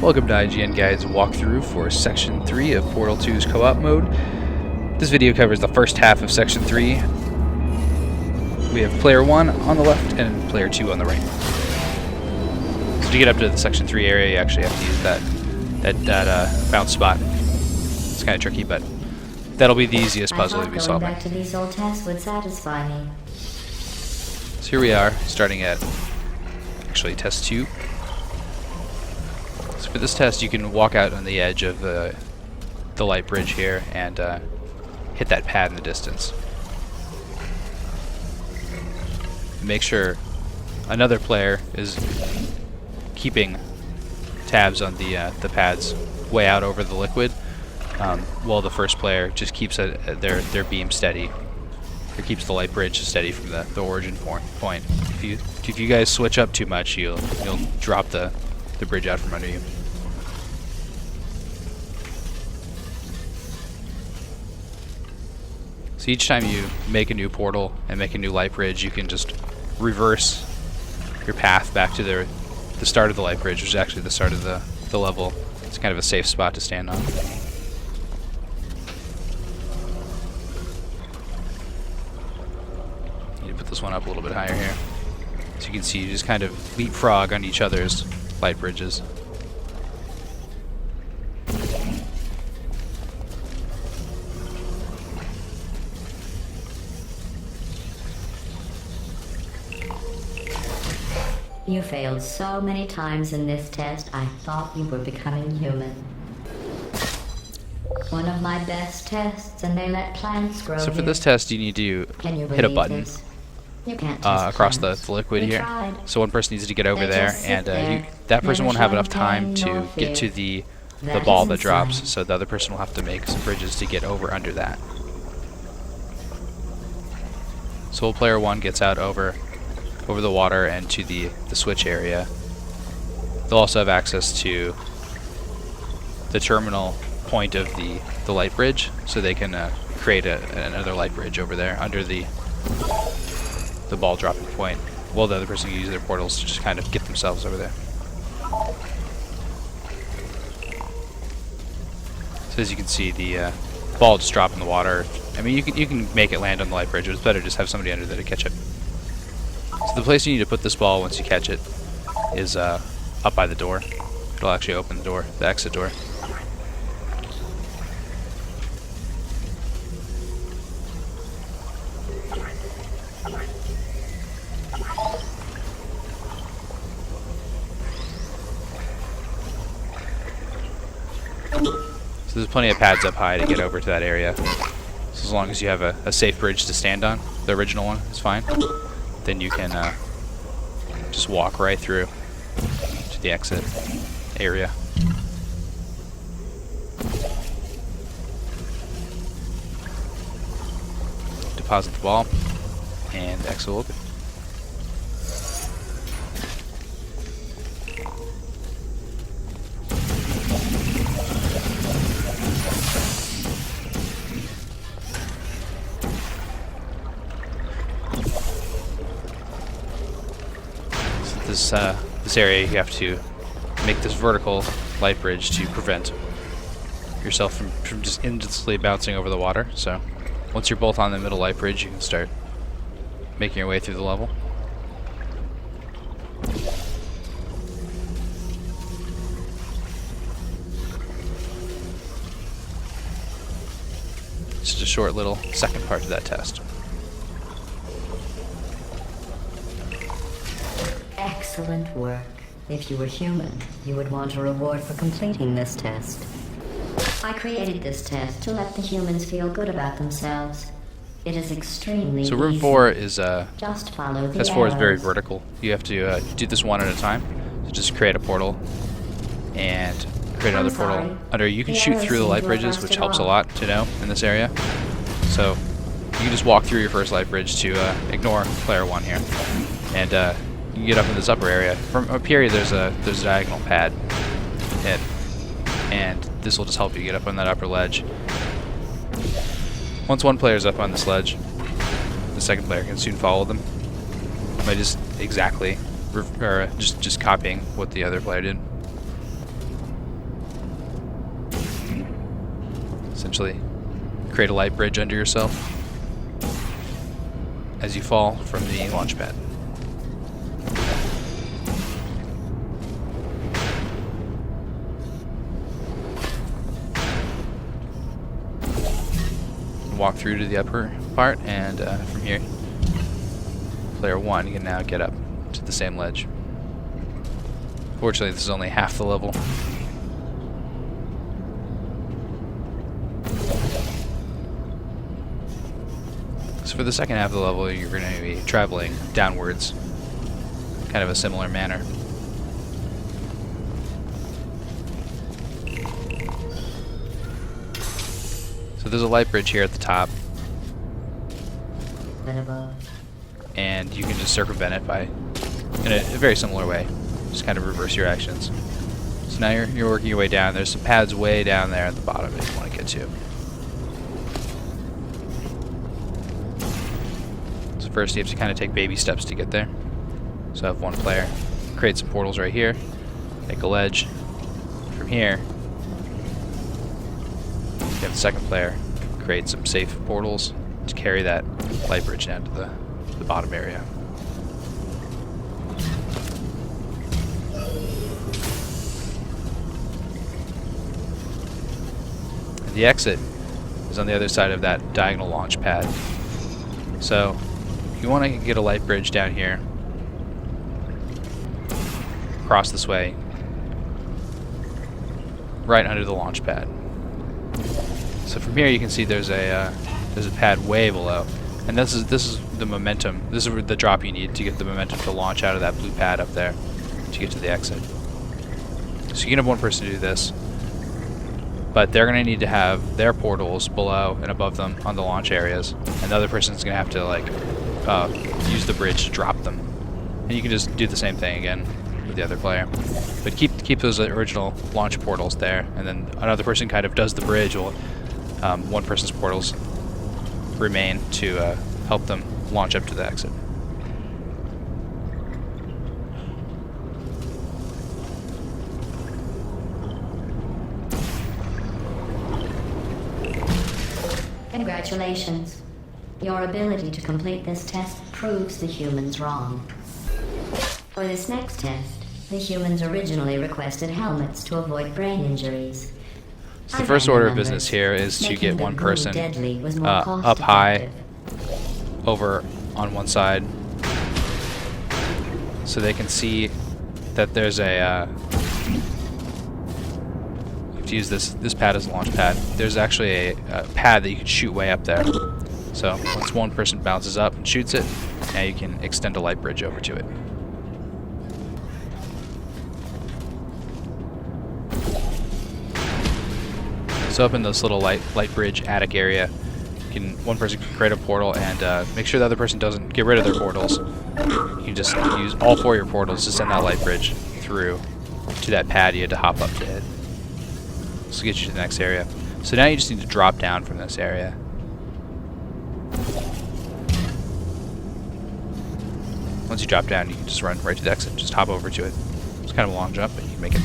Welcome to IGN Guide's walkthrough for Section 3 of Portal 2's co-op mode. This video covers the first half of Section 3. We have Player 1 on the left and Player 2 on the right. So to get up to the Section 3 area, you actually have to use that bounce spot. It's kind of tricky, but that'll be the easiest puzzle you'll be solving. Back to these old tests would satisfy me. So here we are, starting at actually Test 2. So for this test, you can walk out on the edge of the light bridge here and hit that pad in the distance. Make sure another player is keeping tabs on the pads way out over the liquid, while the first player just keeps their beam steady, or keeps the light bridge steady from the origin point. If you guys switch up too much, you'll drop the bridge out from under you. So each time you make a new portal and make a new light bridge, you can just reverse your path back to the start of the light bridge, which is actually the start of the level. It's kind of a safe spot to stand on. Need to put this one up a little bit higher here. So you can see you just kind of leapfrog on each other's light bridges. You failed so many times in this test, I thought you were becoming human. One of my best tests, and they let plants grow. So for this test, you need to hit a button across the liquid here. So one person needs to get over there, and that person won't have enough time to get to the ball that drops, so the other person will have to make some bridges to get over under that. So player 1 gets out over the water and to the switch area. They'll also have access to the terminal point of the light bridge, so they can create another light bridge over there under the ball dropping point, while the other person can use their portals to just kind of get themselves over there. So as you can see, the ball just dropped in the water. I mean, you can make it land on the light bridge, but it's better to just have somebody under there to catch it. So the place you need to put this ball once you catch it is up by the door. It'll actually open the door, the exit door. So there's plenty of pads up high to get over to that area. So as long as you have a safe bridge to stand on, the original one is fine. Then you can just walk right through to the exit area. Deposit the ball, and exit will open. This area, you have to make this vertical light bridge to prevent yourself from just endlessly bouncing over the water. So once you're both on the middle light bridge, you can start making your way through the level. Just a short little second part to that test. Excellent work. If you were human, you would want a reward for completing this test. I created this test to let the humans feel good about themselves. It is extremely easy. So room 4 is just follow the S4 is very arrows. vertical. You have to do this one at a time. So just create a portal and create another portal under. You can shoot through the light bridges, which helps a lot to know in this area. So you can just walk through your first light bridge to ignore player 1 here, and you can get up in this upper area. From up here, there's a diagonal pad, and this will just help you get up on that upper ledge. Once one player is up on this ledge, the second player can soon follow them by just copying what the other player did. Essentially, create a light bridge under yourself as you fall from the launch pad. Walk through to the upper part, and from here, player 1 can now get up to the same ledge. Fortunately, this is only half the level. So for the second half of the level, you're going to be traveling downwards, kind of a similar manner. So there's a light bridge here at the top, and you can just circumvent it by, in a very similar way, just kind of reverse your actions. So now you're working your way down. There's some pads way down there at the bottom if you want to get to. So first you have to kind of take baby steps to get there. So have one player create some portals right here, make a ledge. From here, you have the second player create some safe portals to carry that light bridge down to the bottom area. And the exit is on the other side of that diagonal launch pad. So if you want to get a light bridge down here, cross this way, right under the launch pad. So from here you can see there's a pad way below, and this is the momentum. This is the drop you need to get the momentum to launch out of that blue pad up there to get to the exit. So you can have one person do this, but they're going to need to have their portals below and above them on the launch areas, and the other person's going to have to like use the bridge to drop them. And you can just do the same thing again with the other player, but keep those original launch portals there, and then another person kind of does the bridge while one person's portals remain to help them launch up to the exit. Congratulations. Your ability to complete this test proves the humans wrong. For this next test, the humans originally requested helmets to avoid brain injuries. So the first order of business here is to get one person up high over on one side so they can see that there's a you have to use this pad as a launch pad. There's actually a pad that you can shoot way up there. So once one person bounces up and shoots it, now you can extend a light bridge over to it. So up in this little light bridge attic area, one person can create a portal and make sure the other person doesn't get rid of their portals. You can just use all 4 of your portals to send that light bridge through to that pad you had to hop up to hit. This will get you to the next area. So now you just need to drop down from this area. Once you drop down, you can just run right to the exit. Just hop over to it. It's kind of a long jump, but you can make it.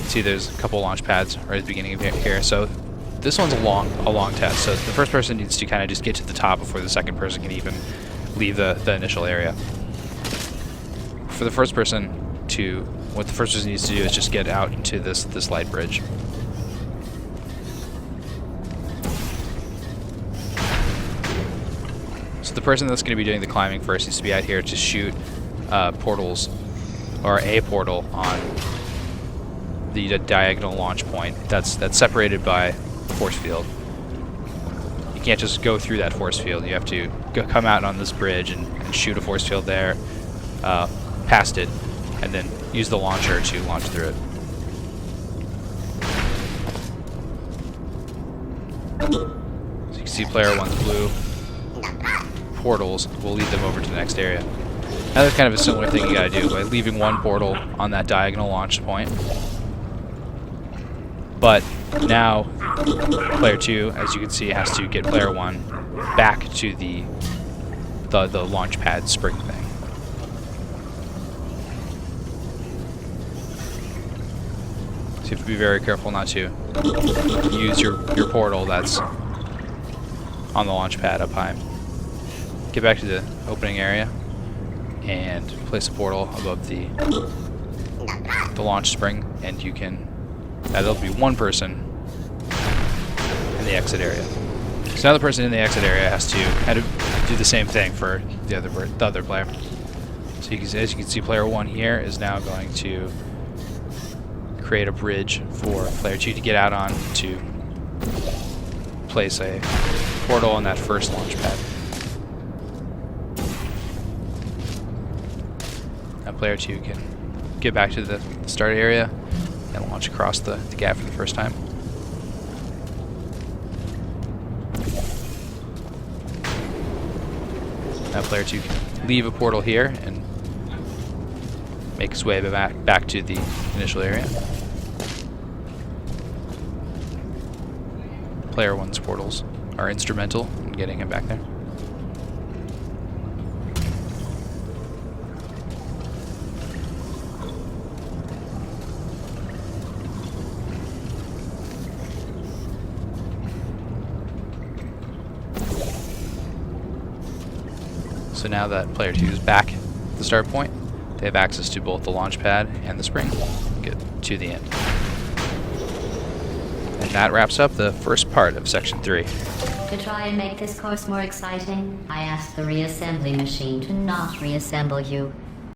See, there's a couple launch pads right at the beginning of here. So this one's a long test. So the first person needs to kind of just get to the top before the second person can even leave the initial area. For the first person what the first person needs to do is just get out into this light bridge. So the person that's going to be doing the climbing first needs to be out here to shoot portals, or a portal on the diagonal launch point that's separated by force field. You can't just go through that force field. You have to come out on this bridge and shoot a force field there, past it, and then use the launcher to launch through it. So you can see player 1's blue portals will lead them over to the next area. Now there's kind of a similar thing you gotta do by leaving one portal on that diagonal launch point. But now player 2, as you can see, has to get player 1 back to the launch pad spring thing. So you have to be very careful not to use your portal that's on the launch pad up high. Get back to the opening area and place a portal above the launch spring, and you can. There'll be one person in the exit area. So now the person in the exit area has to do the same thing for the other player. So as you can see, player 1 here is now going to create a bridge for player 2 to get out on to place a portal on that first launch pad. Now player 2 can get back to the start area and launch across the gap for the first time. Now player 2 can leave a portal here and make his way back to the initial area. Player 1's portals are instrumental in getting him back there. So now that player 2 is back at the start point, they have access to both the launch pad and the spring. Get to the end. And that wraps up the first part of Section 3. To try and make this course more exciting, I asked the reassembly machine to not reassemble you.